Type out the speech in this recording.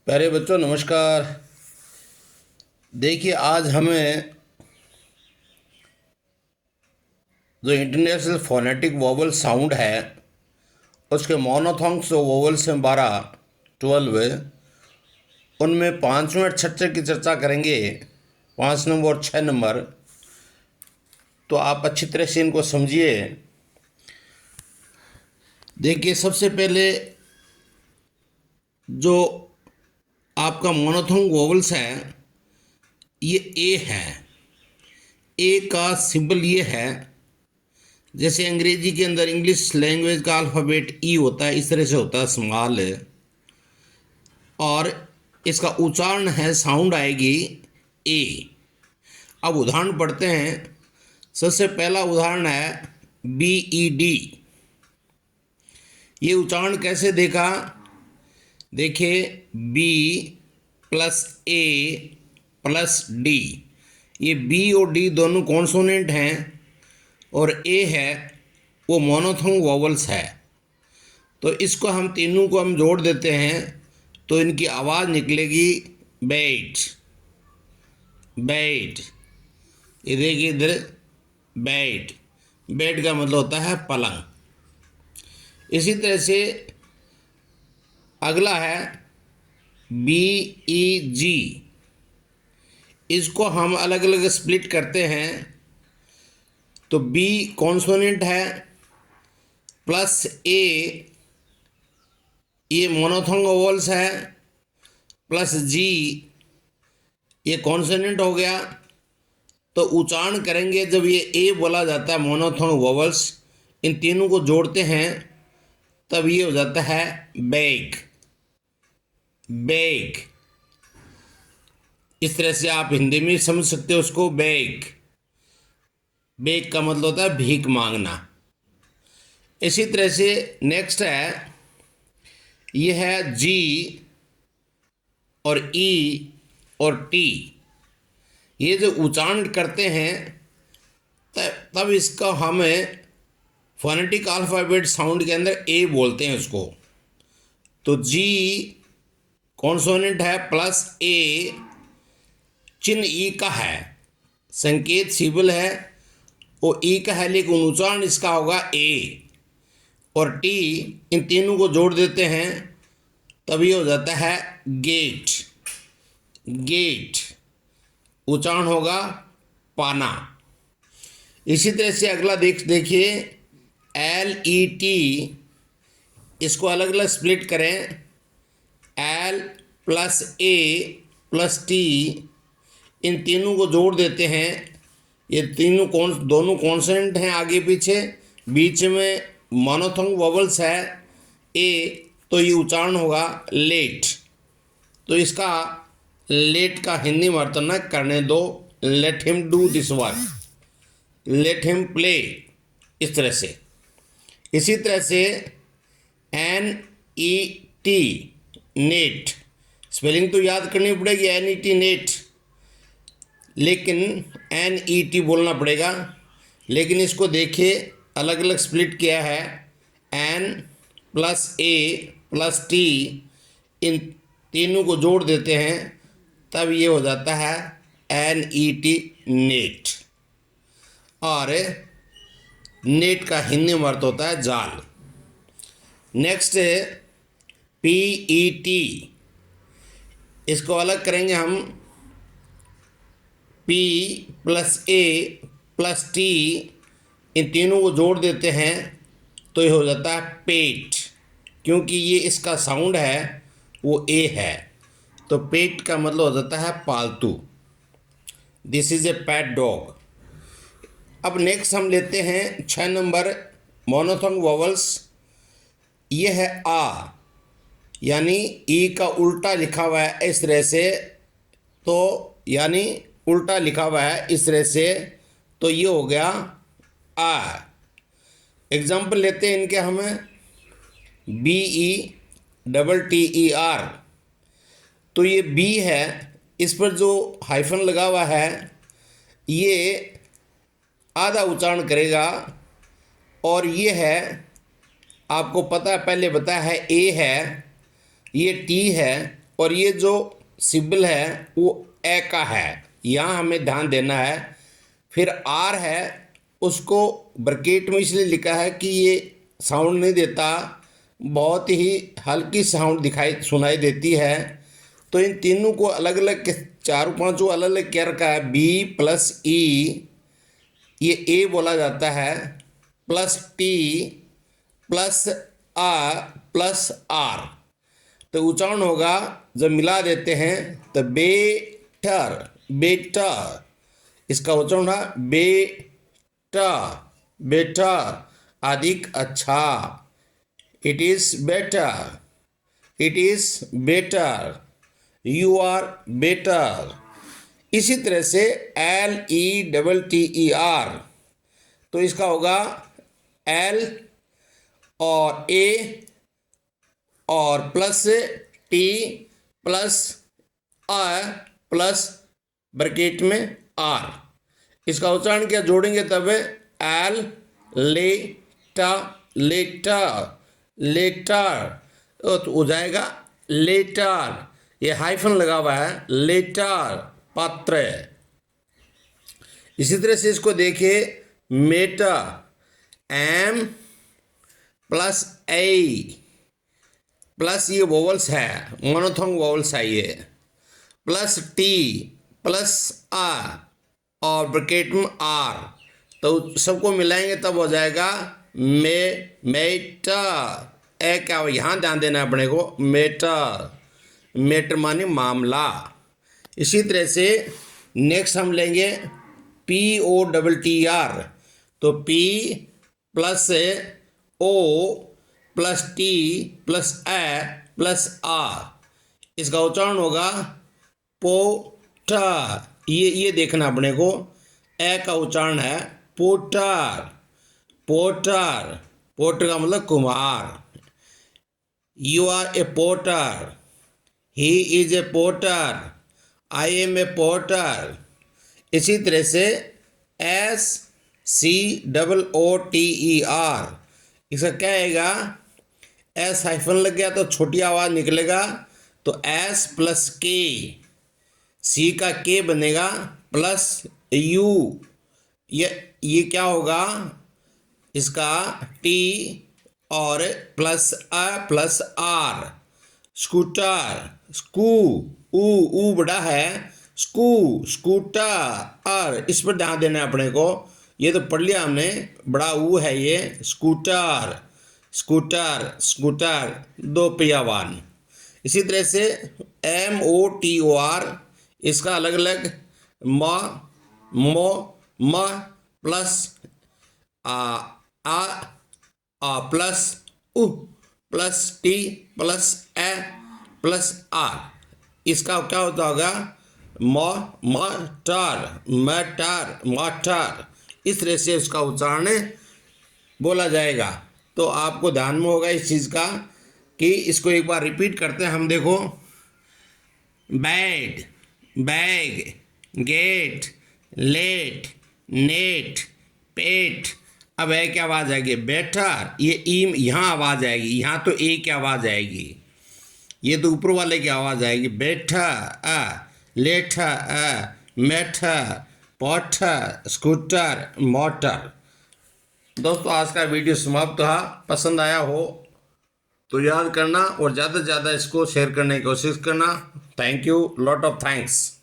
प्यारे बच्चों नमस्कार। देखिए आज हमें जो इंटरनेशनल फोनेटिक वोवल साउंड है उसके मोनोथोंग्स जो वोवल्स हैं 12 उनमें 5वें और 6वें की चर्चा करेंगे। 5 नंबर और 6 नंबर। तो आप अच्छी तरह से इनको समझिए। देखिए सबसे पहले जो आपका मोनोथोंग वोवल्स है ये ए है। ए का सिंबल ये है, जैसे अंग्रेजी के अंदर इंग्लिश लैंग्वेज का अल्फ़ाबेट ई होता है, इस तरह से होता है स्मॉल है। और इसका उच्चारण है, साउंड आएगी ए। अब उदाहरण पढ़ते हैं। सबसे पहला उदाहरण है बी ई डी। ये उच्चारण कैसे देखा? देखिए B plus A plus D, ये बी और डी दोनों कॉन्सोनेंट हैं और ए है वो मोनोथोंग वोवल्स है। तो इसको हम तीनों को हम जोड़ देते हैं तो इनकी आवाज़ निकलेगी बैट बैट। ये देखिए इधर बैट, बैट का मतलब होता है पलंग। इसी तरह से अगला है बी ई जी। इसको हम अलग अलग स्प्लिट करते हैं तो बी कॉन्सोनेंट है प्लस ए, ये मोनोथोंग वोवल्स है, प्लस जी ये कॉन्सोनेंट हो गया। तो उच्चारण करेंगे जब ये ए बोला जाता है मोनोथोंग वोवल्स, इन तीनों को जोड़ते हैं तब ये हो जाता है बैग बैग। इस तरह से आप हिंदी में समझ सकते हो उसको। बैग बैग का मतलब होता है भीख मांगना। इसी तरह से नेक्स्ट है, ये है जी और ई और टी। ये जो उच्चारण करते हैं तब इसका हमें फोनेटिक अल्फ़ाबेट साउंड के अंदर ए बोलते हैं उसको। तो जी कॉन्सोनेंट है प्लस ए, चिन्ह ई का है, संकेत सिंबल है वो ई का है, लेकिन उच्चारण इसका होगा ए। और टी, इन तीनों को जोड़ देते हैं तब ये हो जाता है गेट गेट। उच्चारण होगा पाना। इसी तरह से अगला देखिए एल ई टी। इसको अलग अलग स्प्लिट करें। L plus A plus T, इन तीनों को जोड़ देते हैं। ये दोनों कॉन्सोनेंट हैं आगे पीछे, बीच में मोनोथोंग वोवल्स है ए, तो ये उच्चारण होगा लेट। तो इसका लेट का हिंदी में अर्थ न करने दो, let him do this work, let him play, इस तरह से। इसी तरह से N E T net, spelling तो याद करनी पड़ेगी एन ई टी नेट, लेकिन एन ई टी बोलना पड़ेगा। लेकिन इसको देखिए अलग अलग स्प्लिट किया है। N plus A plus T, इन तीनों को जोड़ देते हैं तब ये हो जाता है एन ई टी नेट। और नेट का हिंदी में अर्थ होता है जाल। नेक्स्ट है पी ई टी। इसको अलग करेंगे हम। P plus A plus T, इन तीनों को जोड़ देते हैं तो ये हो जाता है पेट, क्योंकि ये इसका साउंड है वो ए है। तो पेट का मतलब हो जाता है पालतू। This is a pet dog. अब नेक्स्ट हम लेते हैं 6 नंबर मोनोथोंग वोवल्स। ये है आ, यानी ई का उल्टा लिखा हुआ है इस तरह से, तो यानी उल्टा लिखा हुआ है इस तरह से, तो ये हो गया आ। एग्जाम्पल लेते हैं इनके हमें। B E double T E R. तो ये बी है, इस पर जो हाइफन लगा हुआ है ये आधा उच्चारण करेगा। और ये है, आपको पता है पहले बताया है ए है, ये टी है और ये जो सिंबल है वो ए का है, यहाँ हमें ध्यान देना है। फिर आर है, उसको ब्रैकेट में इसलिए लिखा है कि ये साउंड नहीं देता, बहुत ही हल्की साउंड सुनाई देती है। तो इन तीनों को अलग अलग, चारों पांचों अलग अलग क्या रखा है, बी प्लस ई, ये ए बोला जाता है, प्लस टी प्लस आ प्लस आर। तो उच्चारण होगा, जब मिला देते हैं तो बेटर, बेटर, इसका उच्चारण है बेटा, बेटा, अधिक अच्छा, it is better, it is better, you are better. इसी तरह से LETTER, तो इसका होगा L और A और plus T plus A plus bracket में R। इसका उच्चारण क्या जोड़ेंगे तब, एल लेटा, लेटर, लेटर, तो हो जाएगा लेटर, ये हाइफन लगा हुआ है, लेटर, पात्र। इसी तरह से इसको देखिए, Meta, M plus A plus, ये वोवल्स है, मोनोथोंग वोवल्स है ये, प्लस टी प्लस आ और ब्रैकेट में आर, तो सबको मिलाएंगे तब हो जाएगा मेटा। ए क्या हो, यहाँ ध्यान देना है अपने को, मेटर, मेटर माने मामला। इसी तरह से नेक्स्ट हम लेंगे POTTR, तो P plus O plus T plus A plus R, इसका उच्चारण होगा पोटा। ये देखना अपने को, ए का उच्चारण है पोटर, पोटर, पोटर का मतलब कुम्हार। You are a potter, he is a potter, I am a potter. इसी तरह से SCOOTER, इसका क्या आएगा, एस हाइफन लग गया तो छोटी आवाज़ निकलेगा, तो एस प्लस के, सी का के बनेगा प्लस यू, ये क्या होगा, इसका टी और प्लस अ प्लस आर, स्कूटर, स्कू, ऊ बड़ा है, स्कू, स्कूटर, आर, इस पर ध्यान देना है अपने को, ये तो पढ़ लिया हमने, बड़ा ऊ है ये, स्कूटर, स्कूटर, स्कूटर, दो पहिया वाहन। इसी तरह से MOTOR, इसका अलग अलग म प्लस आ प्लस उ plus T plus A plus R, इसका क्या होता होगा, मटर, मटर, मटर। इस तरह से इसका उच्चारण बोला जाएगा। तो आपको ध्यान में होगा इस चीज़ का कि इसको एक बार रिपीट करते हैं हम, देखो, bad, bag, get, let, net, pet. अब ए की आवाज़ आएगी, बेटर, ये ई यहाँ आवाज़ आएगी, यहाँ तो ए की आवाज़ आएगी, ये तो ऊपर वाले की आवाज़ आएगी, better, letter, matter, potter, scooter, motor. दोस्तों आज का वीडियो समाप्त हुआ, पसंद आया हो तो याद करना और ज़्यादा से ज़्यादा इसको शेयर करने की कोशिश करना। Thank you, lot of thanks.